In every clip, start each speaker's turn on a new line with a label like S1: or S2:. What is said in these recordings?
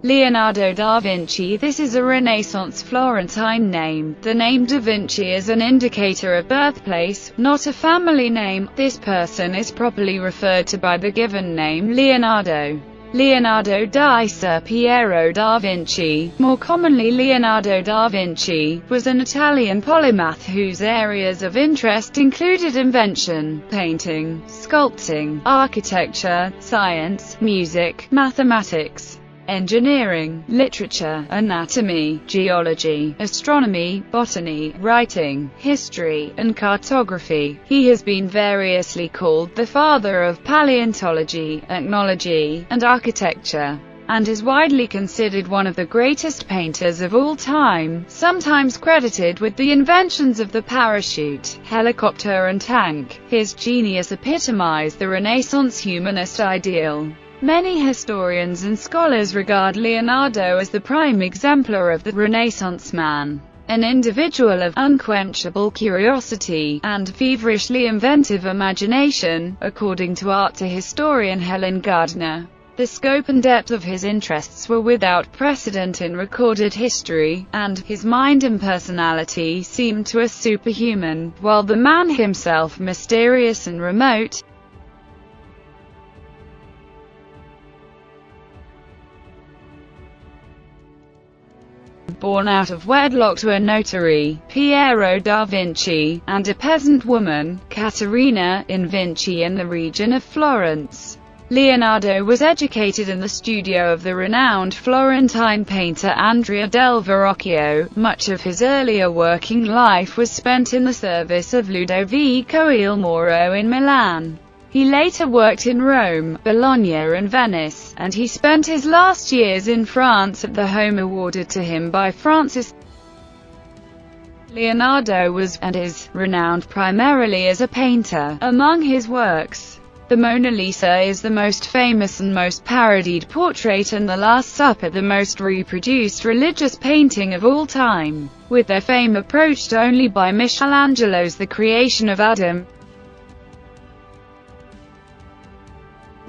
S1: Leonardo da Vinci. This is a Renaissance Florentine name. The name Da Vinci is an indicator of birthplace, not a family name. This person is properly referred to by the given name Leonardo. Leonardo di Ser Piero da Vinci, more commonly Leonardo da Vinci, was an Italian polymath whose areas of interest included invention, painting, sculpting, architecture, science, music, mathematics, engineering, literature, anatomy, geology, astronomy, botany, writing, history, and cartography. He has been variously called the father of paleontology, ethnology, and architecture, and is widely considered one of the greatest painters of all time, sometimes credited with the inventions of the parachute, helicopter and tank. His genius epitomized the Renaissance humanist ideal. Many historians and scholars regard Leonardo as the prime exemplar of the Renaissance man, an individual of unquenchable curiosity and feverishly inventive imagination, according to art historian Helen Gardner. The scope and depth of his interests were without precedent in recorded history, and his mind and personality seemed to us superhuman, while the man himself mysterious and remote. Born out of wedlock to a notary, Piero da Vinci, and a peasant woman, Caterina, in Vinci in the region of Florence. Leonardo was educated in the studio of the renowned Florentine painter Andrea del Verrocchio. Much of his earlier working life was spent in the service of Ludovico il Moro in Milan. He later worked in Rome, Bologna and Venice, and he spent his last years in France at the home awarded to him by Francis. Leonardo was, and is, renowned primarily as a painter. Among his works, the Mona Lisa is the most famous and most parodied portrait, and the Last Supper the most reproduced religious painting of all time, with their fame approached only by Michelangelo's The Creation of Adam.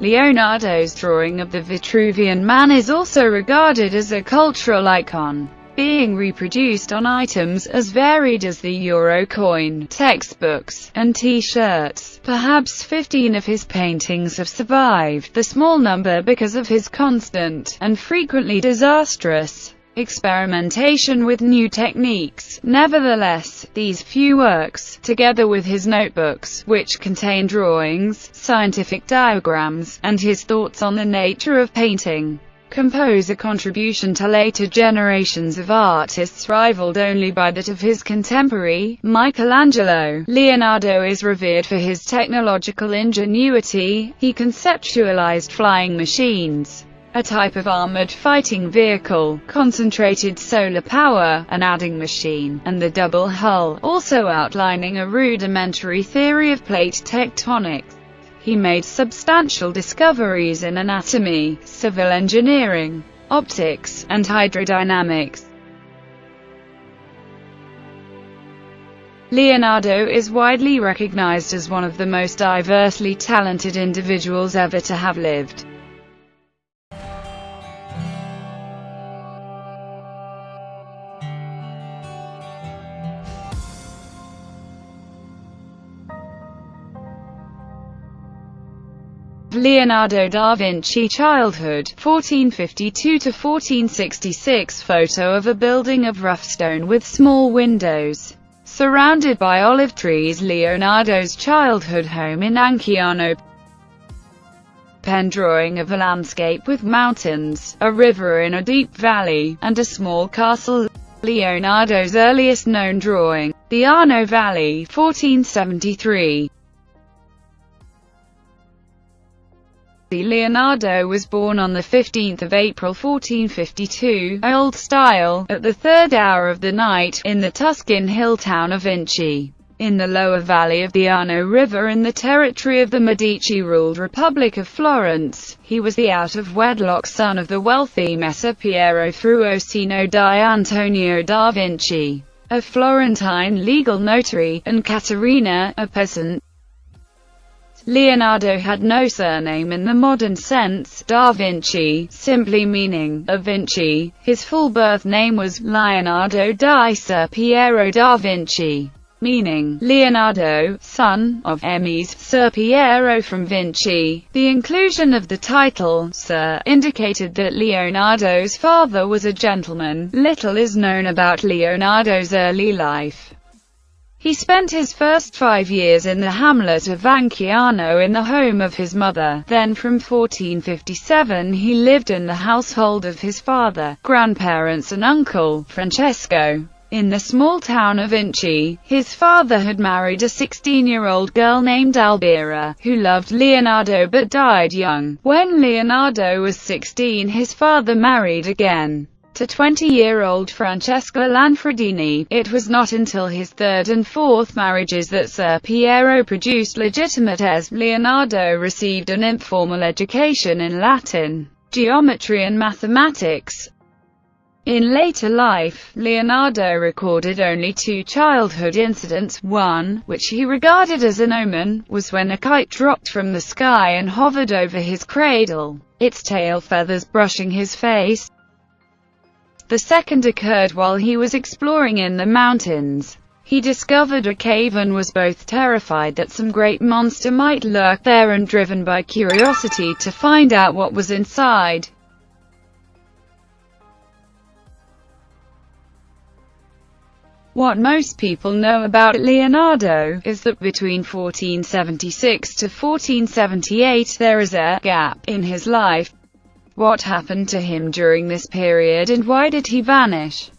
S1: Leonardo's drawing of the Vitruvian Man is also regarded as a cultural icon, being reproduced on items as varied as the euro coin, textbooks, and T-shirts. Perhaps 15 of his paintings have survived, the small number because of his constant, and frequently disastrous, experimentation with new techniques. Nevertheless, these few works, together with his notebooks, which contain drawings, scientific diagrams, and his thoughts on the nature of painting, compose a contribution to later generations of artists rivaled only by that of his contemporary, Michelangelo. Leonardo is revered for his technological ingenuity. He conceptualized flying machines, a type of armored fighting vehicle, concentrated solar power, an adding machine, and the double hull, also outlining a rudimentary theory of plate tectonics. He made substantial discoveries in anatomy, civil engineering, optics, and hydrodynamics. Leonardo is widely recognized as one of the most diversely talented individuals ever to have lived. Leonardo da Vinci childhood, 1452 to 1466. Photo of a building of rough stone with small windows, surrounded by olive trees. Leonardo's childhood home in Anciano. Pen drawing of a landscape with mountains, a river in a deep valley, and a small castle. Leonardo's earliest known drawing, the Arno Valley, 1473. Leonardo was born on 15 April 1452, Old Style, at the third hour of the night, in the Tuscan hill town of Vinci, in the lower valley of the Arno River in the territory of the Medici-ruled Republic of Florence. He was the out-of-wedlock son of the wealthy Messer Piero Fruosino di Antonio da Vinci, a Florentine legal notary, and Caterina, a peasant. Leonardo had no surname in the modern sense, Da Vinci, simply meaning a Vinci. His full birth name was Leonardo di Ser Piero da Vinci, meaning Leonardo, son of Emmys, Ser Piero from Vinci. The inclusion of the title, Sir, indicated that Leonardo's father was a gentleman. Little is known about Leonardo's early life. He spent his first 5 years in the hamlet of Vanciano in the home of his mother. Then from 1457 he lived in the household of his father, grandparents and uncle, Francesco. In the small town of Vinci, his father had married a 16-year-old girl named Albira, who loved Leonardo but died young. When Leonardo was 16, his father married again, to 20-year-old Francesca Lanfredini. It was not until his third and fourth marriages that Ser Piero produced legitimate heirs. Leonardo received an informal education in Latin, geometry and mathematics. In later life, Leonardo recorded only 2 childhood incidents. One, which he regarded as an omen, was when a kite dropped from the sky and hovered over his cradle, its tail feathers brushing his face. The second occurred while he was exploring in the mountains. He discovered a cave and was both terrified that some great monster might lurk there and driven by curiosity to find out what was inside. What most people know about Leonardo is that between 1476 to 1478 there is a gap in his life. What happened to him during this period and why did he vanish?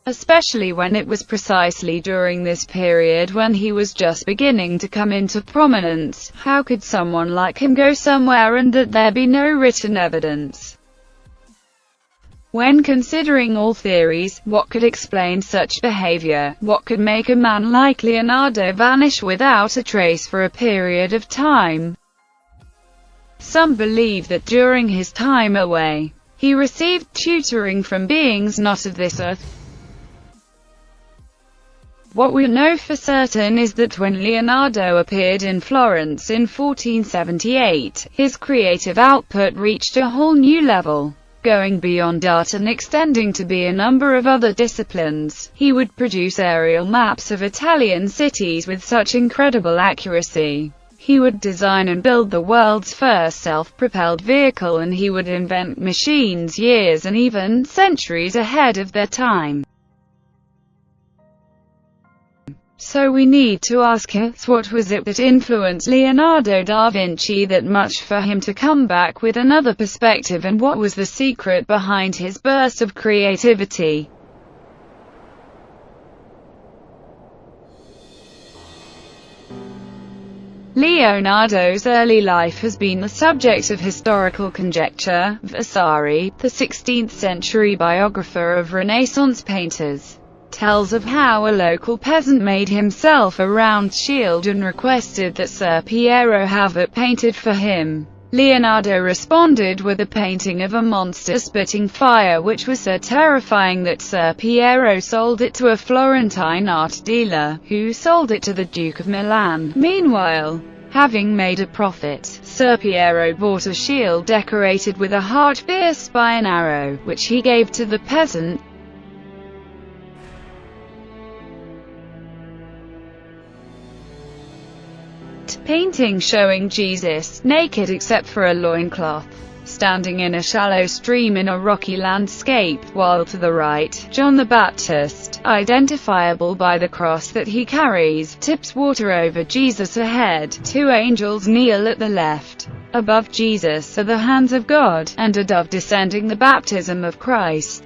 S1: Especially when it was precisely during this period when he was just beginning to come into prominence. How could someone like him go somewhere and that there be no written evidence? When considering all theories, what could explain such behavior? What could make a man like Leonardo vanish without a trace for a period of time? Some believe that during his time away, he received tutoring from beings not of this earth. What we know for certain is that when Leonardo appeared in Florence in 1478, his creative output reached a whole new level, going beyond art and extending to be a number of other disciplines. He would produce aerial maps of Italian cities with such incredible accuracy. He would design and build the world's first self-propelled vehicle, and he would invent machines years and even centuries ahead of their time. So we need to ask us, what was it that influenced Leonardo da Vinci that much for him to come back with another perspective, and what was the secret behind his burst of creativity? Leonardo's early life has been the subject of historical conjecture. Vasari, the 16th-century biographer of Renaissance painters, tells of how a local peasant made himself a round shield and requested that Ser Piero have it painted for him. Leonardo responded with a painting of a monster spitting fire, which was so terrifying that Ser Piero sold it to a Florentine art dealer, who sold it to the Duke of Milan. Meanwhile, having made a profit, Ser Piero bought a shield decorated with a heart pierced by an arrow, which he gave to the peasant. Painting showing Jesus, naked except for a loincloth, standing in a shallow stream in a rocky landscape, while to the right, John the Baptist, identifiable by the cross that he carries, tips water over Jesus ahead. 2 angels kneel at the left. Above Jesus are the hands of God, and a dove descending, the baptism of Christ.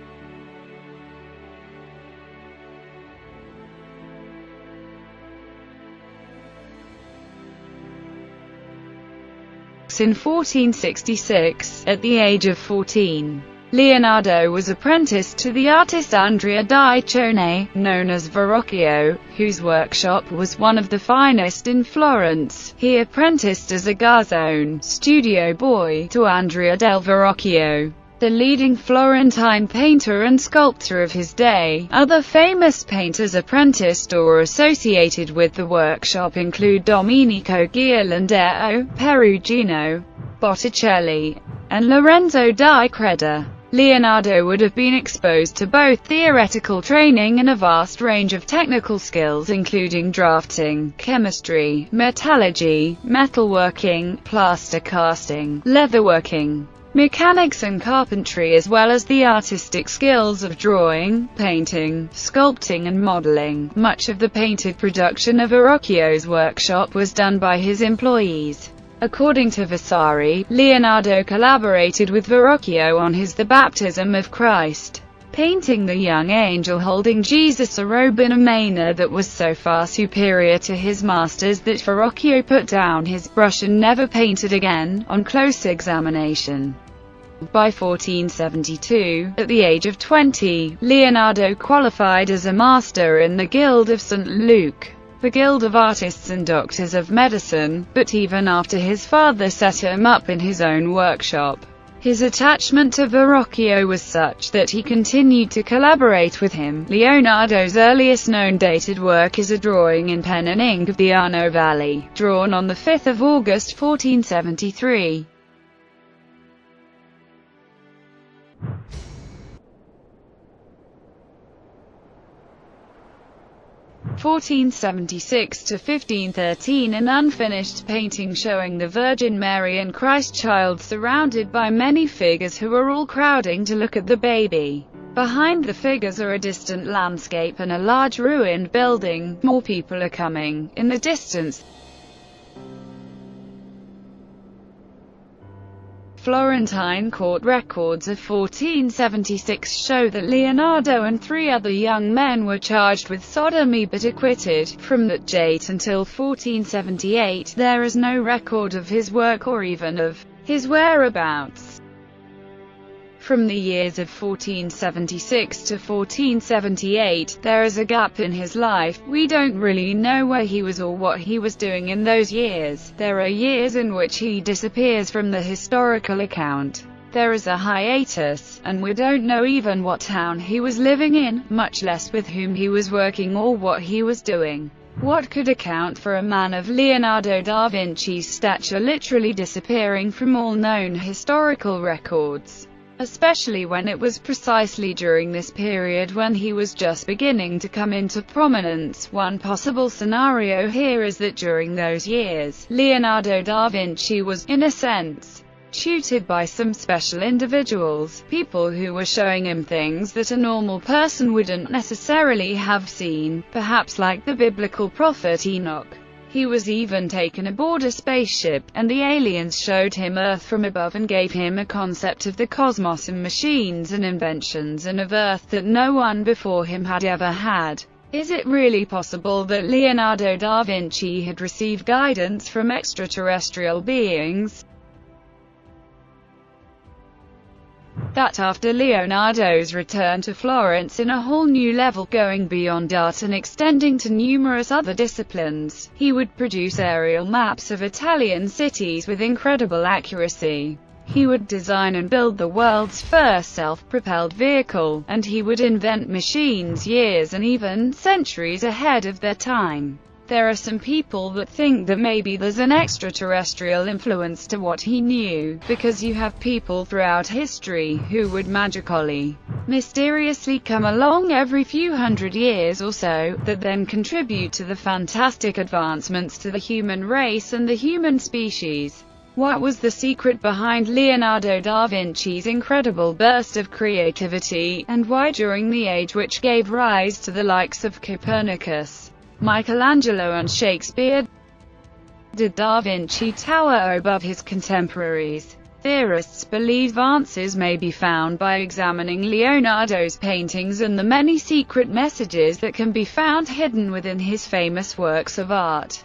S1: In 1466, at the age of 14, Leonardo was apprenticed to the artist Andrea di Cione, known as Verrocchio, whose workshop was one of the finest in Florence. He apprenticed as a garzone, studio boy, to Andrea del Verrocchio. the leading Florentine painter and sculptor of his day. Other famous painters apprenticed or associated with the workshop include Domenico Ghirlandaio, Perugino, Botticelli, and Lorenzo di Creda. Leonardo would have been exposed to both theoretical training and a vast range of technical skills including drafting, chemistry, metallurgy, metalworking, plaster casting, leatherworking, mechanics and carpentry, as well as the artistic skills of drawing, painting, sculpting and modeling. Much of the painted production of Verrocchio's workshop was done by his employees. According to Vasari, Leonardo collaborated with Verrocchio on his The Baptism of Christ, painting the young angel holding Jesus a robe in a manner that was so far superior to his master's that Verrocchio put down his brush and never painted again, on close examination. By 1472, at the age of 20, Leonardo qualified as a master in the Guild of St. Luke, the Guild of Artists and Doctors of Medicine, but even after his father set him up in his own workshop, his attachment to Verrocchio was such that he continued to collaborate with him. Leonardo's earliest known dated work is a drawing in pen and ink of the Arno Valley, drawn on the 5th of August 1473. (1476 to 1513), an unfinished painting showing the Virgin Mary and Christ Child surrounded by many figures who are all crowding to look at the baby. Behind the figures are a distant landscape and a large ruined building. More people are coming in the distance. Florentine court records of 1476 show that Leonardo and 3 other young men were charged with sodomy but acquitted. From that date until 1478, there is no record of his work or even of his whereabouts. From the years of 1476 to 1478, there is a gap in his life. We don't really know where he was or what he was doing in those years. There are years in which he disappears from the historical account. There is a hiatus, and we don't know even what town he was living in, much less with whom he was working or what he was doing. What could account for a man of Leonardo da Vinci's stature literally disappearing from all known historical records? Especially when it was precisely during this period when he was just beginning to come into prominence. One possible scenario here is that during those years, Leonardo da Vinci was, in a sense, tutored by some special individuals, people who were showing him things that a normal person wouldn't necessarily have seen, perhaps like the biblical prophet Enoch. He was even taken aboard a spaceship, and the aliens showed him Earth from above and gave him a concept of the cosmos and machines and inventions and of Earth that no one before him had ever had. Is it really possible that Leonardo da Vinci had received guidance from extraterrestrial beings? That after Leonardo's return to Florence in a whole new level, going beyond art and extending to numerous other disciplines, he would produce aerial maps of Italian cities with incredible accuracy. He would design and build the world's first self-propelled vehicle, and he would invent machines years and even centuries ahead of their time. There are some people that think that maybe there's an extraterrestrial influence to what he knew, because you have people throughout history who would magically, mysteriously come along every few hundred years or so, that then contribute to the fantastic advancements to the human race and the human species. What was the secret behind Leonardo da Vinci's incredible burst of creativity, and why during the age which gave rise to the likes of Copernicus, Michelangelo and Shakespeare, did Da Vinci tower above his contemporaries? Theorists believe answers may be found by examining Leonardo's paintings and the many secret messages that can be found hidden within his famous works of art.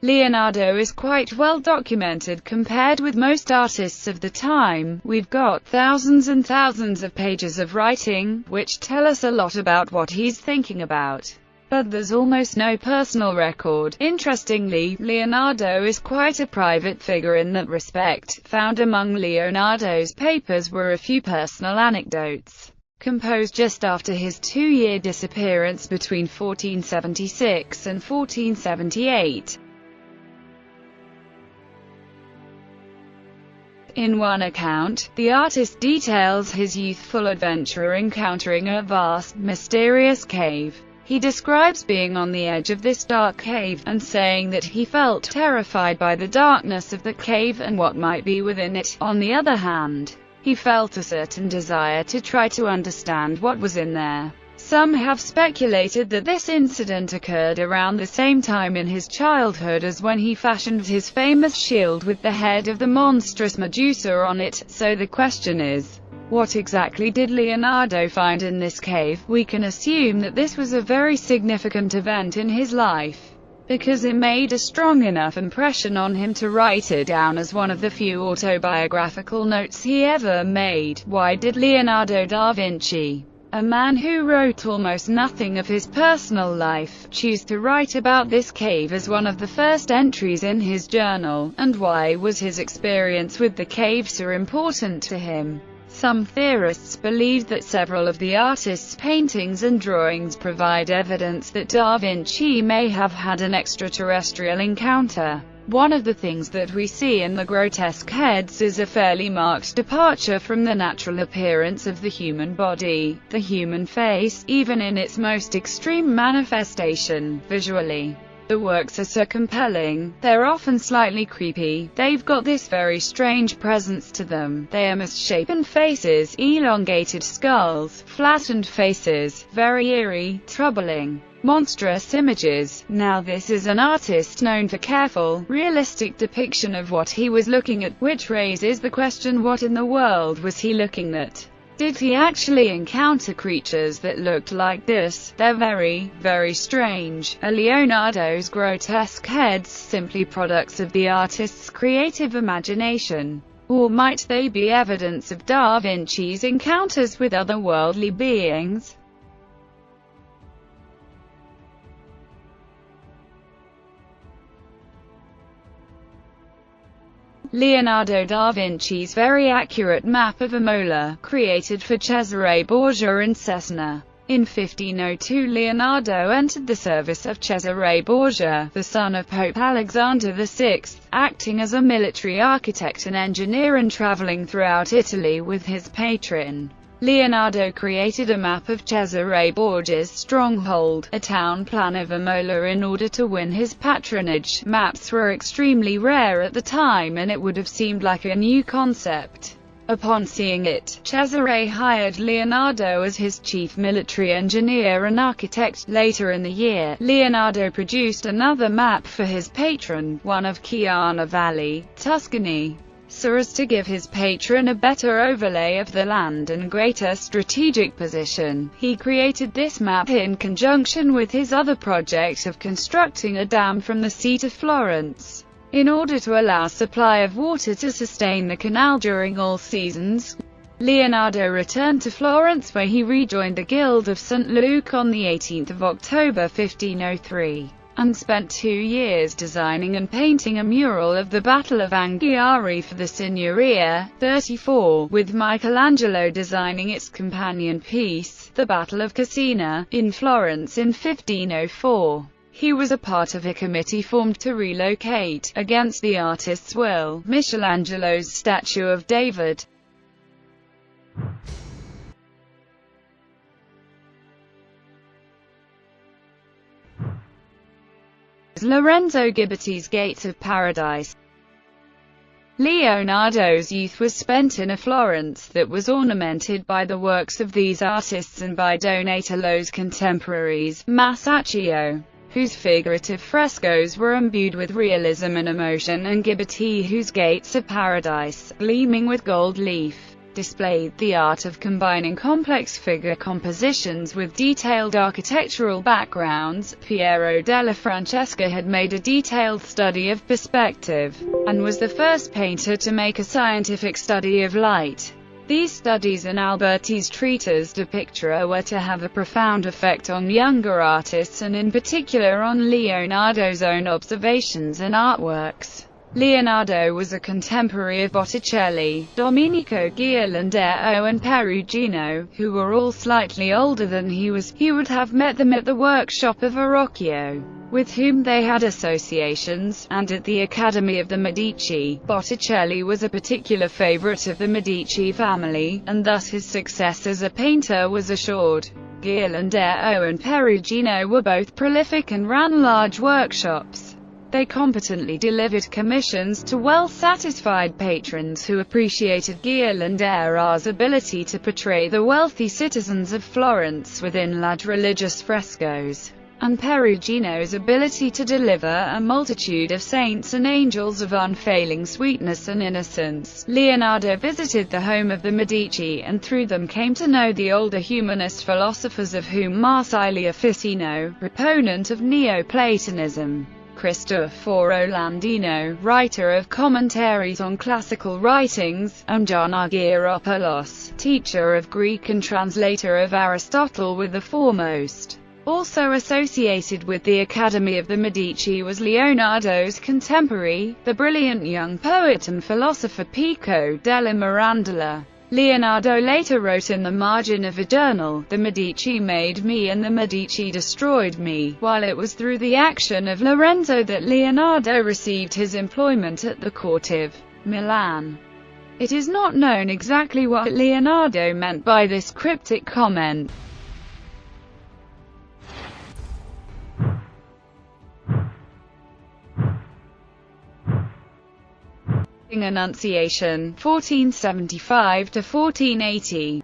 S1: Leonardo is quite well documented compared with most artists of the time. We've got thousands and thousands of pages of writing, which tell us a lot about what he's thinking about. But there's almost no personal record. Interestingly, Leonardo is quite a private figure in that respect. Found among Leonardo's papers were a few personal anecdotes, composed just after his 2-year disappearance between 1476 and 1478. In one account, the artist details his youthful adventure encountering a vast, mysterious cave. He describes being on the edge of this dark cave, and saying that he felt terrified by the darkness of the cave and what might be within it. On the other hand, he felt a certain desire to try to understand what was in there. Some have speculated that this incident occurred around the same time in his childhood as when he fashioned his famous shield with the head of the monstrous Medusa on it. So the question is, what exactly did Leonardo find in this cave? We can assume that this was a very significant event in his life, because it made a strong enough impression on him to write it down as one of the few autobiographical notes he ever made. Why did Leonardo da Vinci, a man who wrote almost nothing of his personal life, choose to write about this cave as one of the first entries in his journal, and why was his experience with the cave so important to him? Some theorists believe that several of the artist's paintings and drawings provide evidence that Da Vinci may have had an extraterrestrial encounter. One of the things that we see in the grotesque heads is a fairly marked departure from the natural appearance of the human body, the human face, even in its most extreme manifestation, visually. The works are so compelling, they're often slightly creepy, they've got this very strange presence to them. They are misshapen faces, elongated skulls, flattened faces, very eerie, troubling, monstrous images. Now this is an artist known for careful, realistic depiction of what he was looking at, which raises the question, what in the world was he looking at? Did he actually encounter creatures that looked like this? They're very, very strange. Are Leonardo's grotesque heads simply products of the artist's creative imagination? Or might they be evidence of Da Vinci's encounters with otherworldly beings? Leonardo da Vinci's very accurate map of Imola, created for Cesare Borgia in Cesena. In 1502 Leonardo entered the service of Cesare Borgia, the son of Pope Alexander VI, acting as a military architect and engineer and traveling throughout Italy with his patron. Leonardo created a map of Cesare Borgia's stronghold, a town plan of Imola, in order to win his patronage. Maps were extremely rare at the time, and it would have seemed like a new concept. Upon seeing it, Cesare hired Leonardo as his chief military engineer and architect. Later in the year, Leonardo produced another map for his patron, one of Chiana Valley, Tuscany, so as to give his patron a better overlay of the land and greater strategic position. He created this map in conjunction with his other project of constructing a dam from the sea to Florence, in order to allow supply of water to sustain the canal during all seasons. Leonardo returned to Florence, where he rejoined the Guild of St. Luke on the 18th of October 1503. And spent 2 years designing and painting a mural of the Battle of Anghiari for the Signoria, 34, with Michelangelo designing its companion piece, the Battle of Cassina, in Florence in 1504. He was a part of a committee formed to relocate, against the artist's will, Michelangelo's statue of David. Lorenzo Ghiberti's Gates of Paradise. Leonardo's youth was spent in a Florence that was ornamented by the works of these artists and by Donatello's contemporaries, Masaccio, whose figurative frescoes were imbued with realism and emotion, and Ghiberti, whose Gates of Paradise, gleaming with gold leaf, displayed the art of combining complex figure compositions with detailed architectural backgrounds. Piero della Francesca had made a detailed study of perspective, and was the first painter to make a scientific study of light. These studies and Alberti's treatise De Pictura were to have a profound effect on younger artists, and in particular on Leonardo's own observations and artworks. Leonardo was a contemporary of Botticelli, Domenico Ghirlandaio and Perugino, who were all slightly older than he was. He would have met them at the workshop of Verrocchio, with whom they had associations, and at the Academy of the Medici. Botticelli was a particular favorite of the Medici family, and thus his success as a painter was assured. Ghirlandaio and Perugino were both prolific and ran large workshops. They competently delivered commissions to well-satisfied patrons who appreciated Ghirlandaio's ability to portray the wealthy citizens of Florence within large religious frescoes, and Perugino's ability to deliver a multitude of saints and angels of unfailing sweetness and innocence. Leonardo visited the home of the Medici, and through them came to know the older humanist philosophers, of whom Marsilio Ficino, proponent of Neoplatonism, Cristoforo Landino, writer of commentaries on classical writings, and John Argyropoulos, teacher of Greek and translator of Aristotle, were the foremost. Also associated with the Academy of the Medici was Leonardo's contemporary, the brilliant young poet and philosopher Pico della Mirandola. Leonardo later wrote in the margin of a journal, "The Medici made me and the Medici destroyed me," while it was through the action of Lorenzo that Leonardo received his employment at the court of Milan. It is not known exactly what Leonardo meant by this cryptic comment. Annunciation, 1475 to 1480,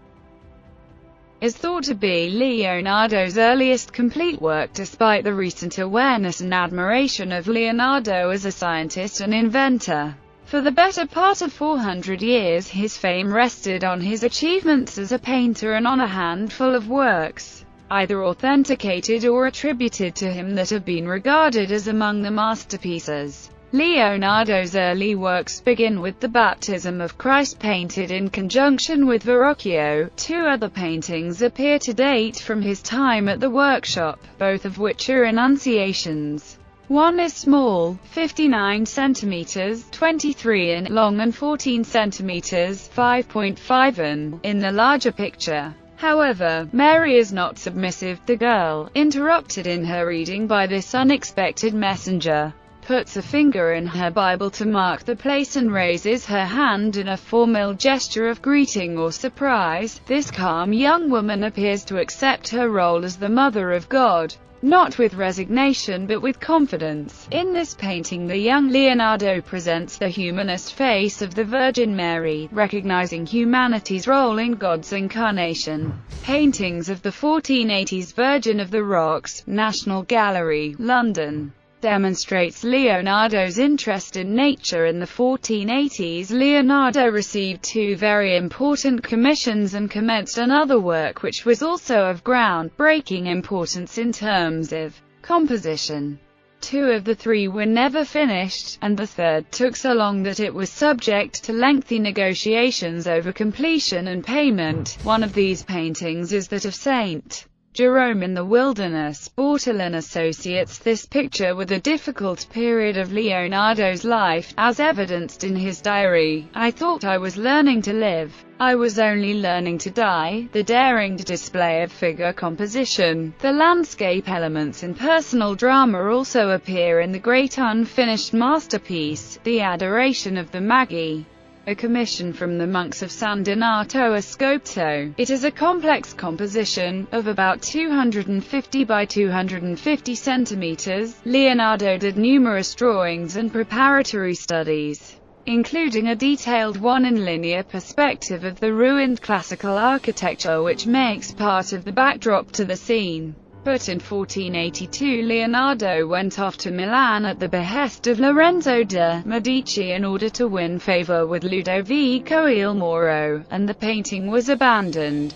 S1: is thought to be Leonardo's earliest complete work, despite the recent awareness and admiration of Leonardo as a scientist and inventor. For the better part of 400 years his fame rested on his achievements as a painter and on a handful of works, either authenticated or attributed to him, that have been regarded as among the masterpieces. Leonardo's early works begin with the Baptism of Christ, painted in conjunction with Verrocchio. Two other paintings appear to date from his time at the workshop, both of which are Annunciations. One is small, 59 cm, 23 in long, and 14 cm, 5.5 in the larger picture. However, Mary is not submissive. The girl, interrupted in her reading by this unexpected messenger, puts a finger in her Bible to mark the place and raises her hand in a formal gesture of greeting or surprise. This calm young woman appears to accept her role as the Mother of God, not with resignation but with confidence. In this painting the young Leonardo presents the humanist face of the Virgin Mary, recognizing humanity's role in God's incarnation. Paintings of the 1480s Virgin of the Rocks, National Gallery, London, demonstrates Leonardo's interest in nature. In the 1480s, Leonardo received two very important commissions and commenced another work which was also of groundbreaking importance in terms of composition. Two of the three were never finished, and the third took so long that it was subject to lengthy negotiations over completion and payment. One of these paintings is that of St. Jerome in the Wilderness. Bortolin associates this picture with a difficult period of Leonardo's life, as evidenced in his diary. "I thought I was learning to live. I was only learning to die." The daring display of figure composition, the landscape elements and personal drama also appear in the great unfinished masterpiece, The Adoration of the Magi, a commission from the monks of San Donato a Scopto. It is a complex composition, of about 250 by 250 centimeters. Leonardo did numerous drawings and preparatory studies, including a detailed one in linear perspective of the ruined classical architecture which makes part of the backdrop to the scene. But in 1482 Leonardo went off to Milan at the behest of Lorenzo de' Medici in order to win favor with Ludovico il Moro, and the painting was abandoned.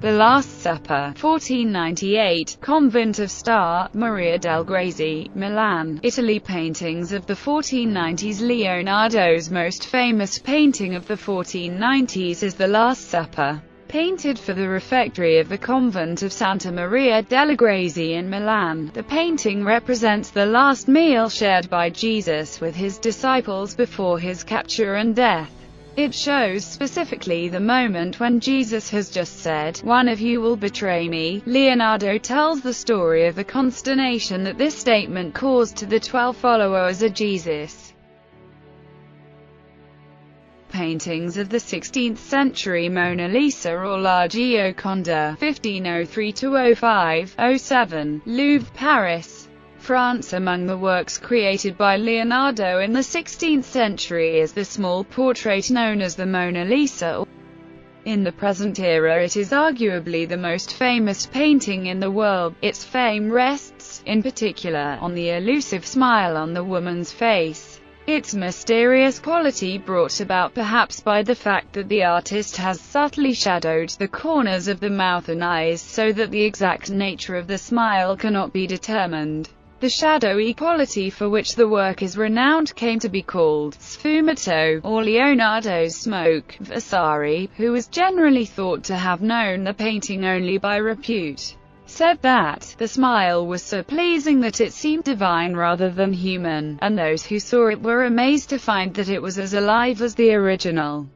S1: The Last Supper, 1498, Convent of Star Maria del Grazie, Milan, Italy. Paintings of the 1490s. Leonardo's most famous painting of the 1490s is The Last Supper, painted for the refectory of the convent of Santa Maria delle Grazie in Milan. The painting represents the last meal shared by Jesus with his disciples before his capture and death. It shows specifically the moment when Jesus has just said, "One of you will betray me." Leonardo tells the story of the consternation that this statement caused to the 12 followers of Jesus. Paintings of the 16th century. Mona Lisa or La Gioconda, 1503–05–07, Louvre, Paris, France. Among the works created by Leonardo in the 16th century is the small portrait known as the Mona Lisa. In the present era it is arguably the most famous painting in the world. Its fame rests, in particular, on the elusive smile on the woman's face. Its mysterious quality brought about perhaps by the fact that the artist has subtly shadowed the corners of the mouth and eyes so that the exact nature of the smile cannot be determined. The shadowy quality for which the work is renowned came to be called sfumato, or Leonardo's smoke. Vasari, who was generally thought to have known the painting only by repute, said that the smile was so pleasing that it seemed divine rather than human, and those who saw it were amazed to find that it was as alive as the original.